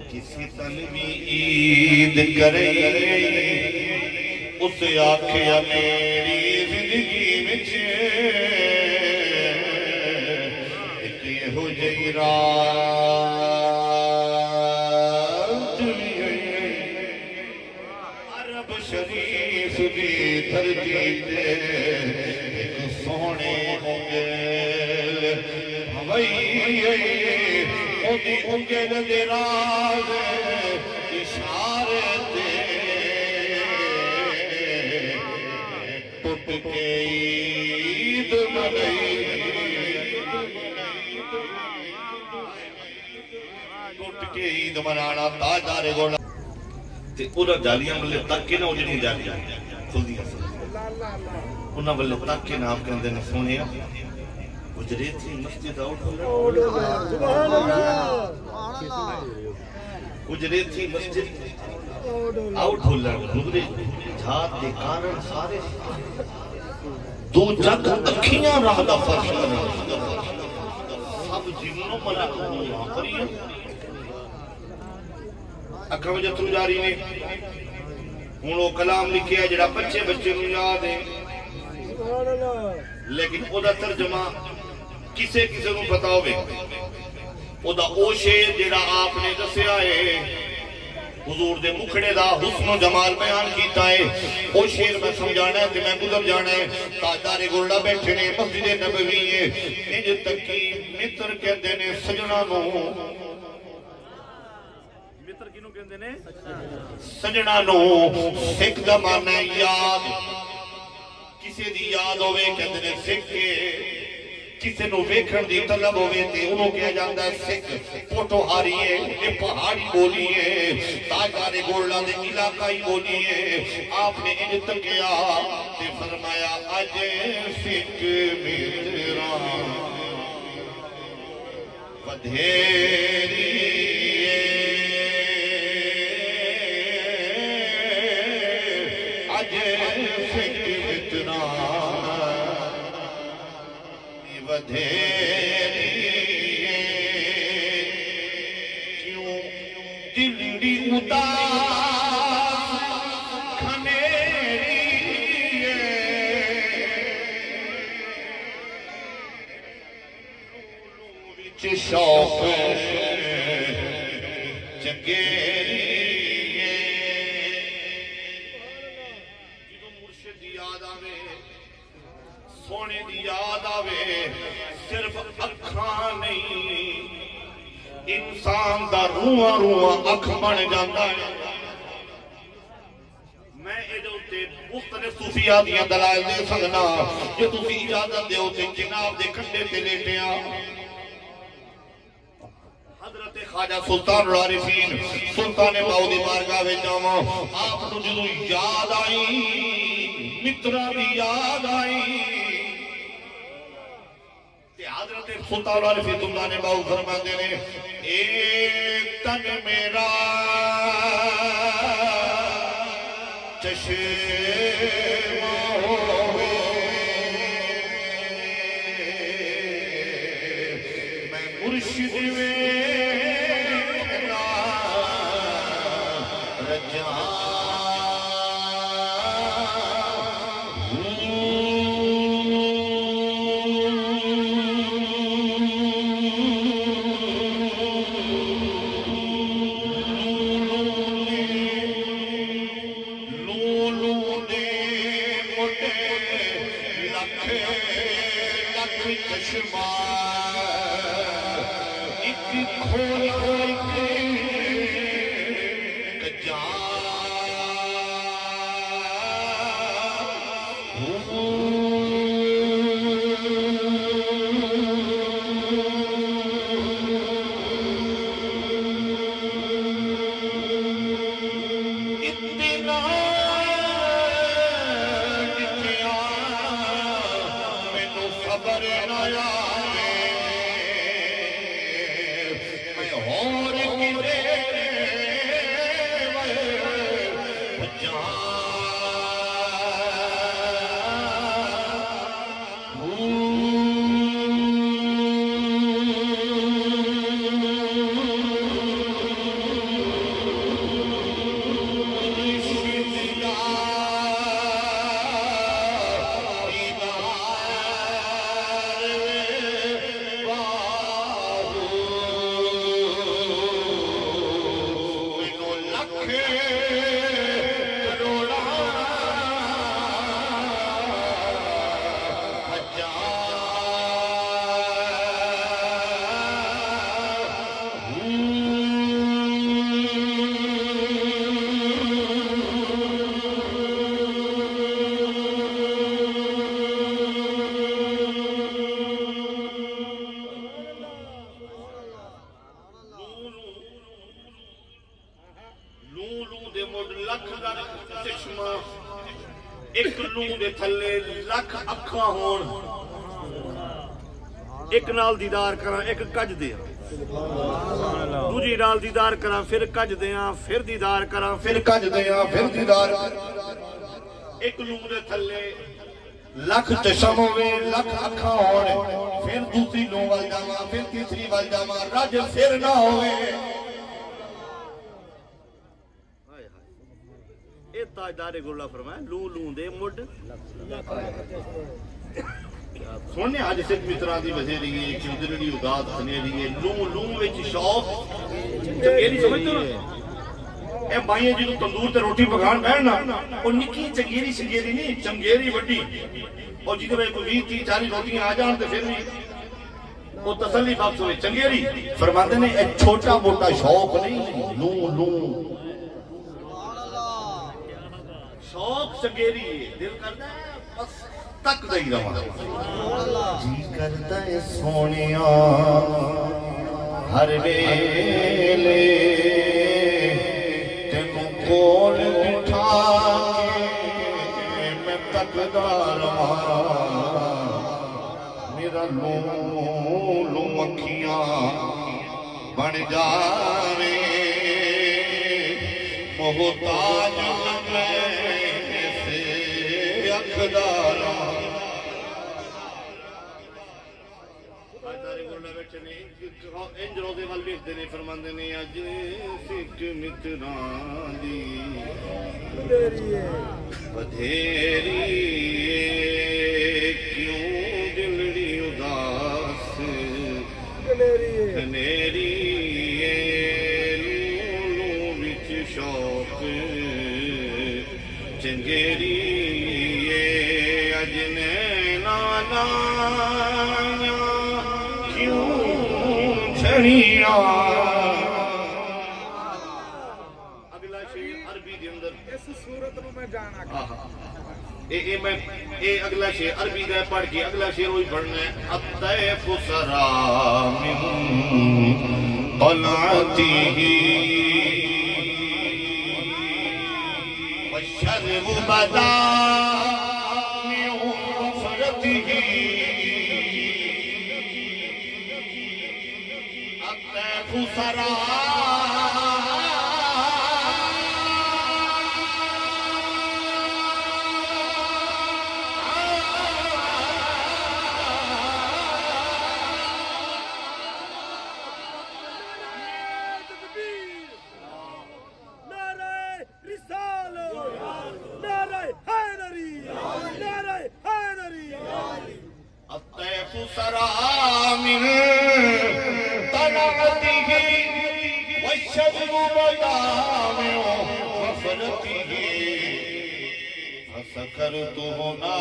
کسی تنوی عید کرے اس آکھیا میری زندگی وچ ایک یہ ہو جئی رات عرب شریف دی دھرتی تے ایک سونے انگل ہوئی انگل دے راز اشارے دے ٹوٹ کے عید منائی ٹوٹ کے عید منانا تاجدار گوڑا تے انہاں جالیاں ملے تک کے نہ ہو جنہیں جالیاں کھل دیا انہاں ملے تک کے نہ آپ کے اندر سونیا اجرے تھی مسجد آؤٹ اجرے تھی مسجد آؤٹ ہو لڑ گزرے جھات دے کارن سارے دو جگ اکھیاں راہ دا فرش کرنا سب جیونوں ملک یہاں پر ہی اکھا وجہ تو جاری نے انہوں کلام لکھے ہے جڑا بچے بچے نو یاد ہے لیکن او دا ترجمہ کسے کسے نو پتا ہوئے او دا او شیر جڑا آپ نے دسیا ہے حضور دے مکھڑے دا حسن و جمال بیان کیتا ہے او شیر میں سمجھانا ہے کہ میں گزر جانا ہے تاجدار گولڈا بیٹھے نے مسجد نبوی ہے انج تکی متر کہندے نے سجنا نو متر کینو کہندے نے سجنا نو سکھ دا معنی ہے یاد کسے دی یاد ہوئے کہندے نے سکھ کسے نو ویکھن دی طلب ہوئے تے انہوں کیا جاندہ ہے سکھ پوٹو ہاری ہے یہ پہاڑی بولی ہے تاجدار گولڈا دے علاقائی بولی ہے آپ نے انج تکیا تے فرمایا اجے سکھ میران ودھیری اجے سکھ میران ودھیری کیوں دل دی اداس کھنیری وچ شوق جگیری جدوں مرشد دی یاد آوے سونے دی یاد آوے صرف اکھاں نہیں انسان دا روحاں روحاں اکھ بن جاندہ ہے میں ایڈوتے مختلف صوفیاتیاں دلائل دے سکنا جو تسی اجازت دے ہوتے جناب دے کھنڈے تے لیٹیاں حضرت خواجہ سلطان العارفین سلطان باودی بارگاہ وچ جاواں آپ نو جدوں یاد آئی مترا دی یاد آئی حضرت سلطان العارفین اللہ نے باؤ فرما دینے ایک تن میرا چشمہ ہوئے میں مرشد میرا رجا چشمہ ایک کھول کھول کے کجا ایک لوں دے تھلے لکھ اکھاں ہون ایک نال دیدار کراں ایک کج دیاں دوجی نال دیدار کراں پھر کج دیاں پھر دیدار کراں پھر کج دیاں پھر دیدار ایک لوں دے تھلے لکھ چشم ہوئے لکھ اکھاں ہون پھر دوسری لوں وال جاواں پھر تیسری وال جاواں رج پھر نہ ہوئے تاجدار گولہ فرمائے لوں لوں دے مڈ سونے آج سکھ متران دی وزے لیے چودرڑی اداد کھنے لیے لوں لوں ویچ شوق چنگیری سمجھتے نا اے بائیں جی تو تندور تے روٹی پکان بیٹھنا اور نکی چنگیری شنگیری نہیں چنگیری وڈی اور جی میں کوئی 20-30-40 روٹیاں آ جان تے پھر بھی وہ تسلی بخش ہوئے چنگیری فرماتے نے ایک چھوٹا موٹا شوق نہیں لوں لوں شوق چنگیری ہے دل کرتا ہے بس تک دئی رہا جی کرتا ہے سونیاں ہر ویلے تینوں کول بٹھا کے میں تکدا رہا میرا لوں لوں مکھیاں بن جاوے محتاج انجروں دے وال بیٹھتے نے فرماندے نے اج سکھ متران دی بدھیری کیوں دلڑی اداس کنیری لوں لوں وچ شوق چنگیری اگلا شیر عربی دے اندر اس صورت نو میں جانا اے اگلا شیر عربی دا پڑھ کے اگلا شیر وہی پڑھنا ہے الطیف سرا من طلعته والشرب بدا من وفرته سرا الطيف سرى من طلعته والشجر بدا من وفرته فسكرت هنا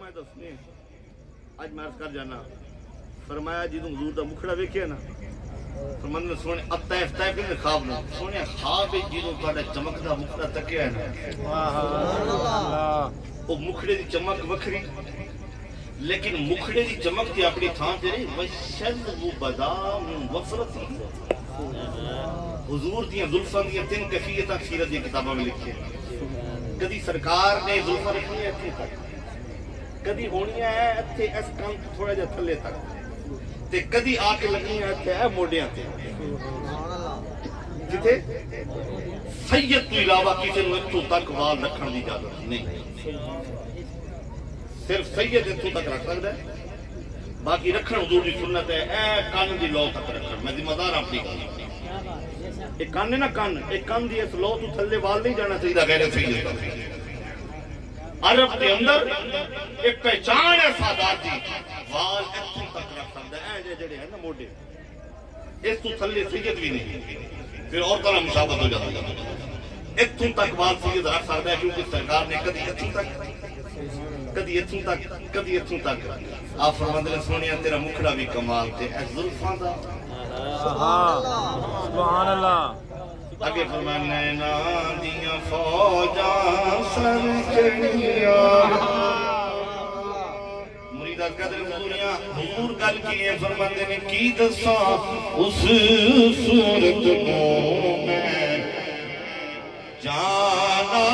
میں دسنے اج میں عرض کر جانا فرمایا جدوں حضور دا مکھڑا ویکھیا نا فرمایا سونے اطیف طیف نے خواب نہ سونے خواب جدوں تہاڈا چمکدا مکھڑا تکیا ہے نا سبحان اللہ او مکھڑے دی چمک وکھری لیکن مکھڑے دی چمک دی اپنی تھان تے نہیں وشل و بادام وفرت حضور دیاں زلفاں دیاں تین کیفیتاں سیرت دی کتاباں میں لکھی ہیں کدی سرکار نے زلفاں رکھنی ہے اتنے تک کدی ہونی ہے اتنے اس کام تھوڑا جا تھلے تک تے کدی آ کے لگنی ہے اتنے ہے موڈیاں تے کتے سید تو علاوہ کسی نے اتوں تک وال رکھن دی اجازت نہیں صرف سید اتوں تک رکھ سکتا ہے باقی رکھن حضور دی سنت ہے اے کان دی لو تک رکھن میں ذمہ دار اپنی گل ایک کان ہے نا کان ایک کان دی اس لو تو تھلے وال نہیں جانا چاہیے غیر سید کا عرب کے اندر ایک پہچان ہے سادات دی وال اتوں تک رکھ سکتا ہے اے جڑے ہیں نا موڈے اس تو تھلے سید بھی نہیں پھر اور طرح مشابہت ہو جاتا ہے اتوں تک وال سید رکھ سکتا ہے کیونکہ سرکار نے کدی اتوں تک کدی اتوں تک آپ فرماندے نے سونیا تیرا مکھڑا بھی کمال تے اے زلفاں دا سبحان اللہ اگے فرمانے نا دیاں فوجاں سر چڑھیاں مریدات قدر حضوریاں حضور گل کی ہے فرماندے نے کی دساں اس صورت نو میں جانا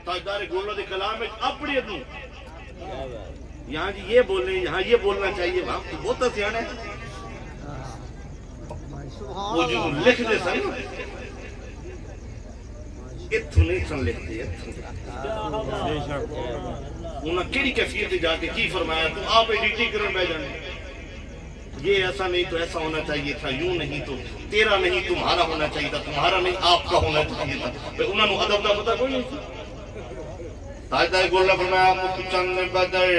تاجدار گولہ دے کلام میں اپنی ادنو یہاں جی یہ بولنے یہاں یہ بولنا چاہیے وہاں تو بہت سیانے ہیں وہ جو لکھ دے سن اتھو نہیں سن لکھتے انہاں کیڑی کیفیت جا کے کی فرمایا تو آپ ایڈیٹنگ کرن بہ جانے یہ ایسا نہیں تو ایسا ہونا چاہیے تھا یوں نہیں تو تیرا نہیں تمہارا ہونا چاہیے تھا تمہارا نہیں آپ کا ہونا چاہیے تھا انہوں نے ادب دا پتہ کوئی نہیں تھا تاجدار گولہ فرمایا مکھ چند بدر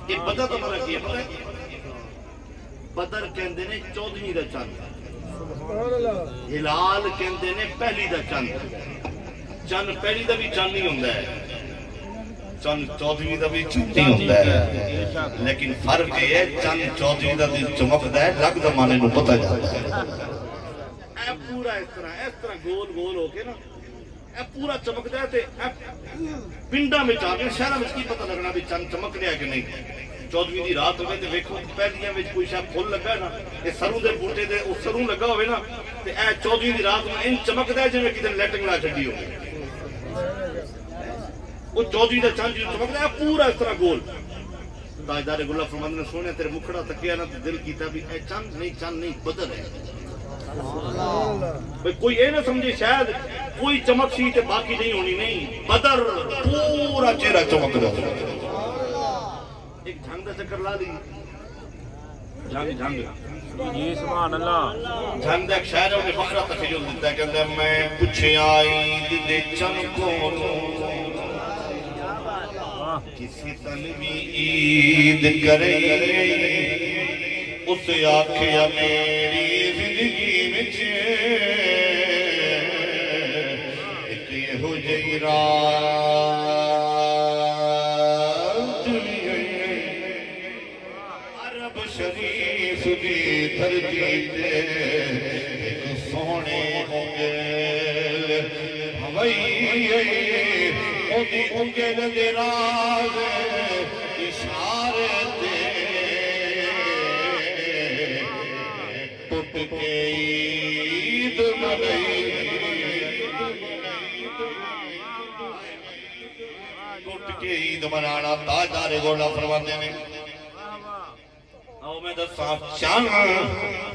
یہ بدر تو مرا کیا پتہ ہے بدر کہندے نے 14ویں دا چند ہلال کہندے نے پہلی دا چند چند پہلی دا بھی چند نہیں ہوندہ ہے چند 14ویں دا بھی چند نہیں ہوندہ ہے لیکن فرق یہ ہے چند 14ویں دا چمکدہ ہے لگ زمانے نو پتہ جاتا ہے اے پورا اس طرح گول گول ہو کے نا اے پورا چمکدہ ہے پنڈا میں چاہ گئے شہرہ میں کی پتہ لگنا بھی چند چمک رہا ہے کہ نہیں 14ویں دی رات ہوئے تو ویکھو پہلیاں میں کوئی شاہ پھول لگا ہے نا یہ سروں دے بوٹے دے اس سروں لگا ہوئے نا تو اے 14ویں دی رات میں ان چمکدہ ہے جنہیں کدھر لیٹنگ لا چھڑی ہو وہ 14ویں دا چند جو چمکدہ ہے پورا اس طرح گول تاجدار گلہ فرماندے نے سونے تیرے مکھڑا تکیا نا تو دل کیتا بھی اے چند نہیں بدر ہے کوئی اے نہ سمجھے شاید کوئی چمک سی تے باقی نہیں ہونی نہیں بدر پورا چہرہ چمک رہا ایک جھنگ دا چکر لا دی جھنگ جی سبحان اللہ جھنگ دا ایک شاعر ہے انہیں فقرہ تخیل دیتا ہے کہتا ہے میں پوچھے آئی دے چن کو کسی تنوی عید کرے اس آکھیا میری زندگی وچ ایک یہ ہو جئی رات عرب شریف دی دھرتی تے ایک سونے ہونگے ہوئی اُنی انگل دے راز اشارے دے ٹوٹ کے عید منائی ٹوٹ کے عید منانا تاجدار گولہ فرماندے نے آؤ میں دس صاحب چاہاں